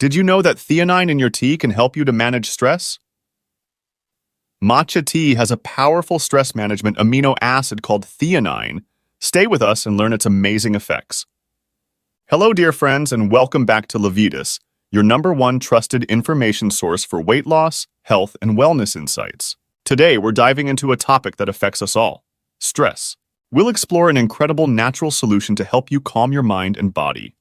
Did you know that theanine in your tea can help you to manage stress? Matcha tea has a powerful stress management amino acid called theanine. Stay with us and learn its amazing effects. Hello, dear friends, and welcome back to Levitas, your #1 trusted information source for weight loss, health, and wellness insights. Today, we're diving into a topic that affects us all: stress. We'll explore an incredible natural solution to help you calm your mind and body.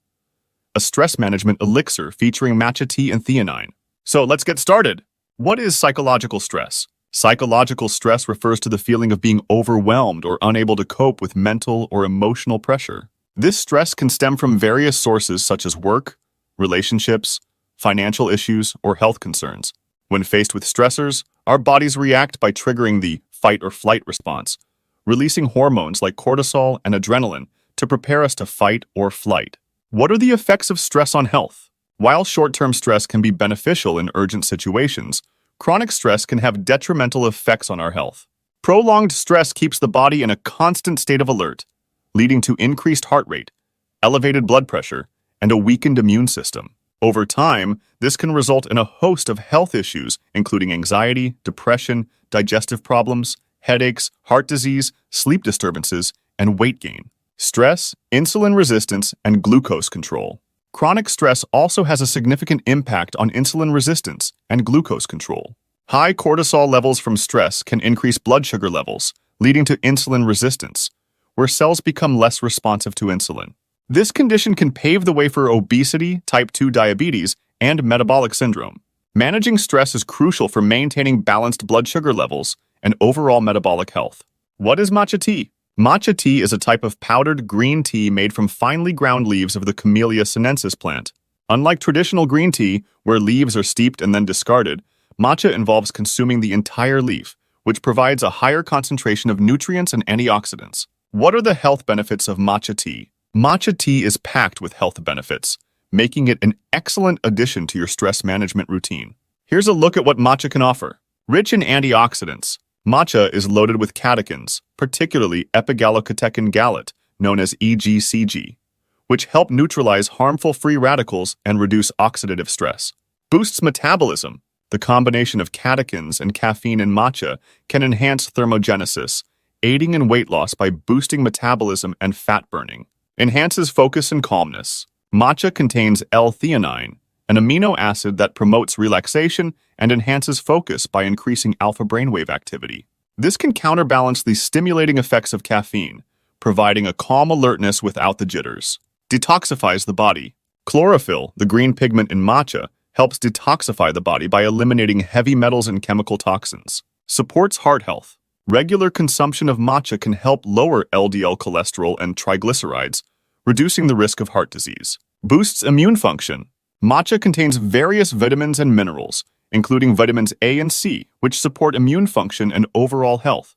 A stress management elixir featuring matcha tea and theanine. So let's get started. What is psychological stress? Psychological stress refers to the feeling of being overwhelmed or unable to cope with mental or emotional pressure. This stress can stem from various sources such as work, relationships, financial issues, or health concerns. When faced with stressors, our bodies react by triggering the fight or flight response, releasing hormones like cortisol and adrenaline to prepare us to fight or flight. What are the effects of stress on health? While short-term stress can be beneficial in urgent situations, chronic stress can have detrimental effects on our health. Prolonged stress keeps the body in a constant state of alert, leading to increased heart rate, elevated blood pressure, and a weakened immune system. Over time, this can result in a host of health issues, including anxiety, depression, digestive problems, headaches, heart disease, sleep disturbances, and weight gain. Stress, insulin resistance, and glucose control. Chronic stress also has a significant impact on insulin resistance and glucose control. High cortisol levels from stress can increase blood sugar levels, leading to insulin resistance, where cells become less responsive to insulin. This condition can pave the way for obesity, type 2 diabetes, and metabolic syndrome. Managing stress is crucial for maintaining balanced blood sugar levels and overall metabolic health. What is matcha tea? Matcha tea is a type of powdered green tea made from finely ground leaves of the Camellia sinensis plant. Unlike traditional green tea, where leaves are steeped and then discarded, matcha involves consuming the entire leaf, which provides a higher concentration of nutrients and antioxidants. What are the health benefits of matcha tea? Matcha tea is packed with health benefits, making it an excellent addition to your stress management routine. Here's a look at what matcha can offer. Rich in antioxidants, matcha is loaded with catechins, particularly epigallocatechin gallate, known as EGCG, which help neutralize harmful free radicals and reduce oxidative stress. Boosts metabolism. The combination of catechins and caffeine in matcha can enhance thermogenesis, aiding in weight loss by boosting metabolism and fat burning. Enhances focus and calmness. Matcha contains L-theanine, an amino acid that promotes relaxation and enhances focus by increasing alpha brainwave activity. This can counterbalance the stimulating effects of caffeine, providing a calm alertness without the jitters. Detoxifies the body. Chlorophyll, the green pigment in matcha, helps detoxify the body by eliminating heavy metals and chemical toxins. Supports heart health. Regular consumption of matcha can help lower LDL cholesterol and triglycerides, reducing the risk of heart disease. Boosts immune function. Matcha contains various vitamins and minerals, including vitamins A and C, which support immune function and overall health.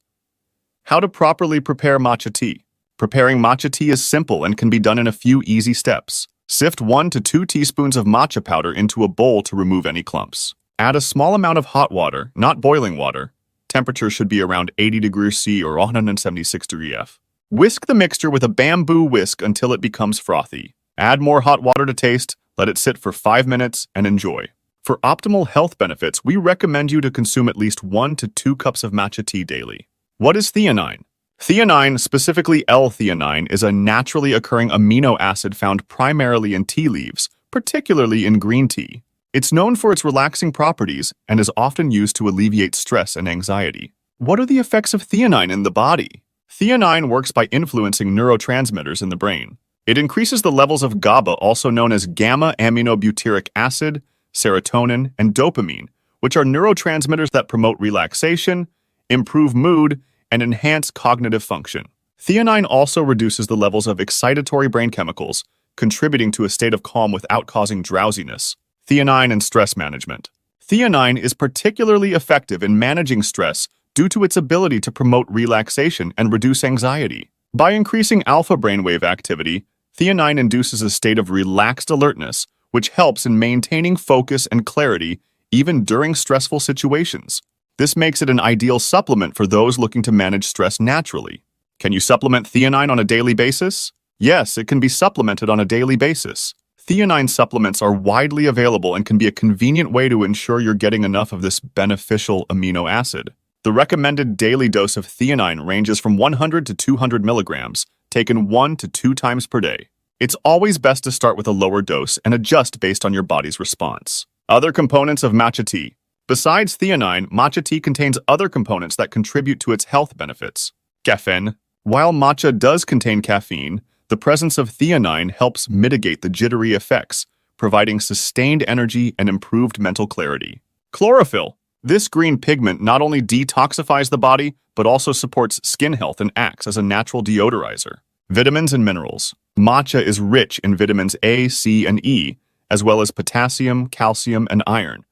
How to properly prepare matcha tea. Preparing matcha tea is simple and can be done in a few easy steps. Sift 1 to 2 teaspoons of matcha powder into a bowl to remove any clumps. Add a small amount of hot water, not boiling water. Temperature should be around 80 degrees C or 176 degrees F. Whisk the mixture with a bamboo whisk until it becomes frothy. Add more hot water to taste, let it sit for 5 minutes, and enjoy. For optimal health benefits, we recommend you to consume at least 1 to 2 cups of matcha tea daily. What is theanine? Theanine, specifically L-theanine, is a naturally occurring amino acid found primarily in tea leaves, particularly in green tea. It's known for its relaxing properties and is often used to alleviate stress and anxiety. What are the effects of theanine in the body? Theanine works by influencing neurotransmitters in the brain. It increases the levels of GABA, also known as gamma-aminobutyric acid, serotonin, and dopamine, which are neurotransmitters that promote relaxation, improve mood, and enhance cognitive function. Theanine also reduces the levels of excitatory brain chemicals, contributing to a state of calm without causing drowsiness. Theanine and stress management. Theanine is particularly effective in managing stress due to its ability to promote relaxation and reduce anxiety. By increasing alpha brainwave activity, theanine induces a state of relaxed alertness, which helps in maintaining focus and clarity even during stressful situations. This makes it an ideal supplement for those looking to manage stress naturally. Can you supplement theanine on a daily basis? Yes, it can be supplemented on a daily basis. Theanine supplements are widely available and can be a convenient way to ensure you're getting enough of this beneficial amino acid. The recommended daily dose of theanine ranges from 100 to 200 milligrams, taken 1 to 2 times per day. It's always best to start with a lower dose and adjust based on your body's response. Other components of matcha tea. Besides theanine, matcha tea contains other components that contribute to its health benefits. Caffeine. While matcha does contain caffeine, the presence of theanine helps mitigate the jittery effects, providing sustained energy and improved mental clarity. Chlorophyll. This green pigment not only detoxifies the body, but also supports skin health and acts as a natural deodorizer. Vitamins and minerals. Matcha is rich in vitamins A, C, and E, as well as potassium, calcium, and iron,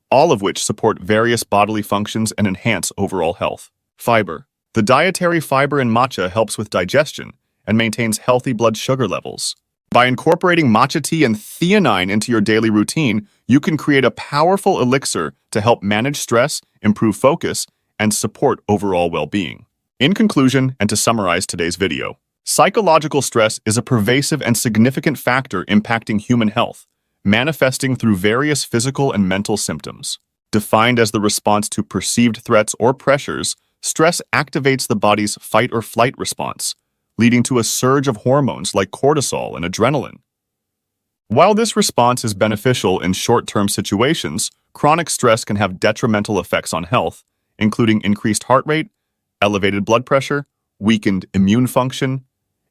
all of which support various bodily functions and enhance overall health. Fiber. The dietary fiber in matcha helps with digestion and maintains healthy blood sugar levels. By incorporating matcha tea and theanine into your daily routine, you can create a powerful elixir to help manage stress, improve focus, and support overall well-being. In conclusion, and to summarize today's video, psychological stress is a pervasive and significant factor impacting human health, manifesting through various physical and mental symptoms. Defined as the response to perceived threats or pressures, stress activates the body's fight or flight response, leading to a surge of hormones like cortisol and adrenaline. While this response is beneficial in short-term situations, chronic stress can have detrimental effects on health, including increased heart rate, elevated blood pressure, weakened immune function,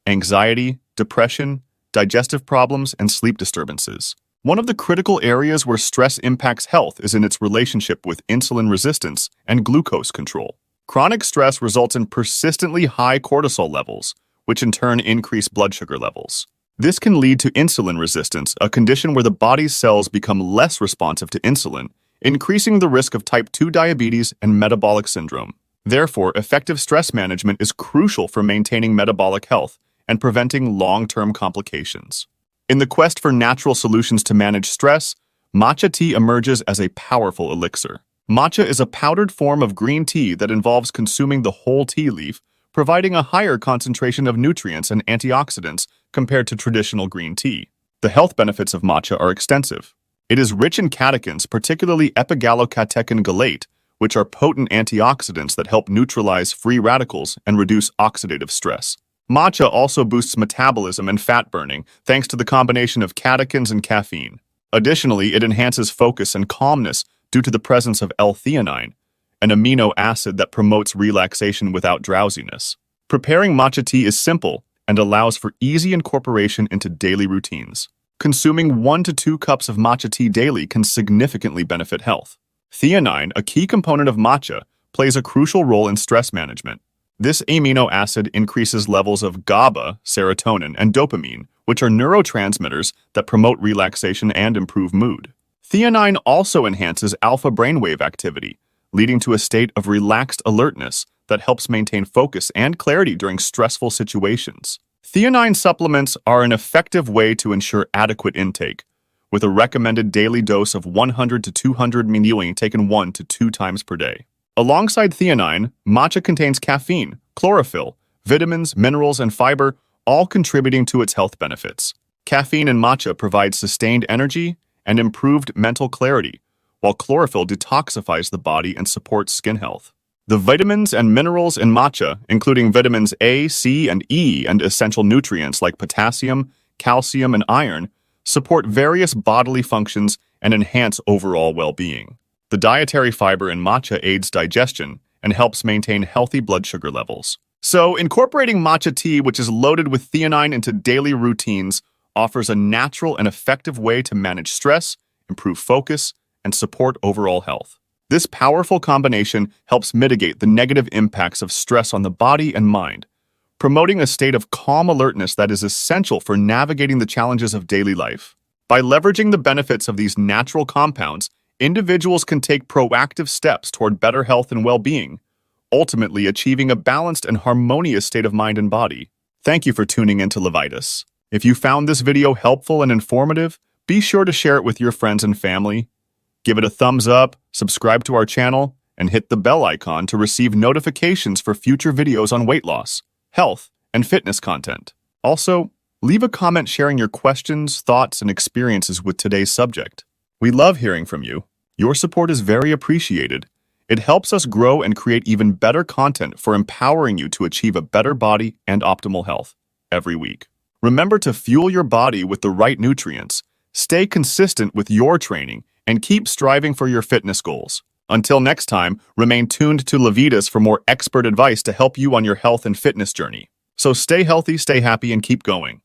anxiety, depression, digestive problems, and sleep disturbances. One of the critical areas where stress impacts health is in its relationship with insulin resistance and glucose control. Chronic stress results in persistently high cortisol levels, which in turn increase blood sugar levels. This can lead to insulin resistance, a condition where the body's cells become less responsive to insulin, increasing the risk of type 2 diabetes and metabolic syndrome. Therefore, effective stress management is crucial for maintaining metabolic health and preventing long-term complications. In the quest for natural solutions to manage stress, matcha tea emerges as a powerful elixir. Matcha is a powdered form of green tea that involves consuming the whole tea leaf, providing a higher concentration of nutrients and antioxidants compared to traditional green tea. The health benefits of matcha are extensive. It is rich in catechins, particularly epigallocatechin gallate, which are potent antioxidants that help neutralize free radicals and reduce oxidative stress. Matcha also boosts metabolism and fat burning, thanks to the combination of catechins and caffeine. Additionally, it enhances focus and calmness due to the presence of L-theanine, an amino acid that promotes relaxation without drowsiness. Preparing matcha tea is simple and allows for easy incorporation into daily routines. Consuming 1 to 2 cups of matcha tea daily can significantly benefit health. Theanine, a key component of matcha, plays a crucial role in stress management. This amino acid increases levels of GABA, serotonin, and dopamine, which are neurotransmitters that promote relaxation and improve mood. Theanine also enhances alpha brainwave activity, leading to a state of relaxed alertness that helps maintain focus and clarity during stressful situations. Theanine supplements are an effective way to ensure adequate intake, with a recommended daily dose of 100 to 200 ml taken 1 to 2 times per day. Alongside theanine, matcha contains caffeine, chlorophyll, vitamins, minerals, and fiber, all contributing to its health benefits. Caffeine in matcha provides sustained energy and improved mental clarity, while chlorophyll detoxifies the body and supports skin health. The vitamins and minerals in matcha, including vitamins A, C, and E, and essential nutrients like potassium, calcium, and iron, support various bodily functions and enhance overall well-being. The dietary fiber in matcha aids digestion and helps maintain healthy blood sugar levels. So, incorporating matcha tea, which is loaded with theanine, into daily routines offers a natural and effective way to manage stress, improve focus, and support overall health. This powerful combination helps mitigate the negative impacts of stress on the body and mind, promoting a state of calm alertness that is essential for navigating the challenges of daily life. By leveraging the benefits of these natural compounds, individuals can take proactive steps toward better health and well-being, ultimately achieving a balanced and harmonious state of mind and body. Thank you for tuning in to Levitas. If you found this video helpful and informative, be sure to share it with your friends and family. Give it a thumbs up, subscribe to our channel, and hit the bell icon to receive notifications for future videos on weight loss, health, and fitness content. Also, Leave a comment sharing your questions, thoughts, and experiences with today's subject. We love hearing from you. Your support is very appreciated. It helps us grow and create even better content for empowering you to achieve a better body and optimal health every week. Remember to fuel your body with the right nutrients, stay consistent with your training, and keep striving for your fitness goals. Until next time, remain tuned to Levitas for more expert advice to help you on your health and fitness journey. So stay healthy, stay happy, and keep going.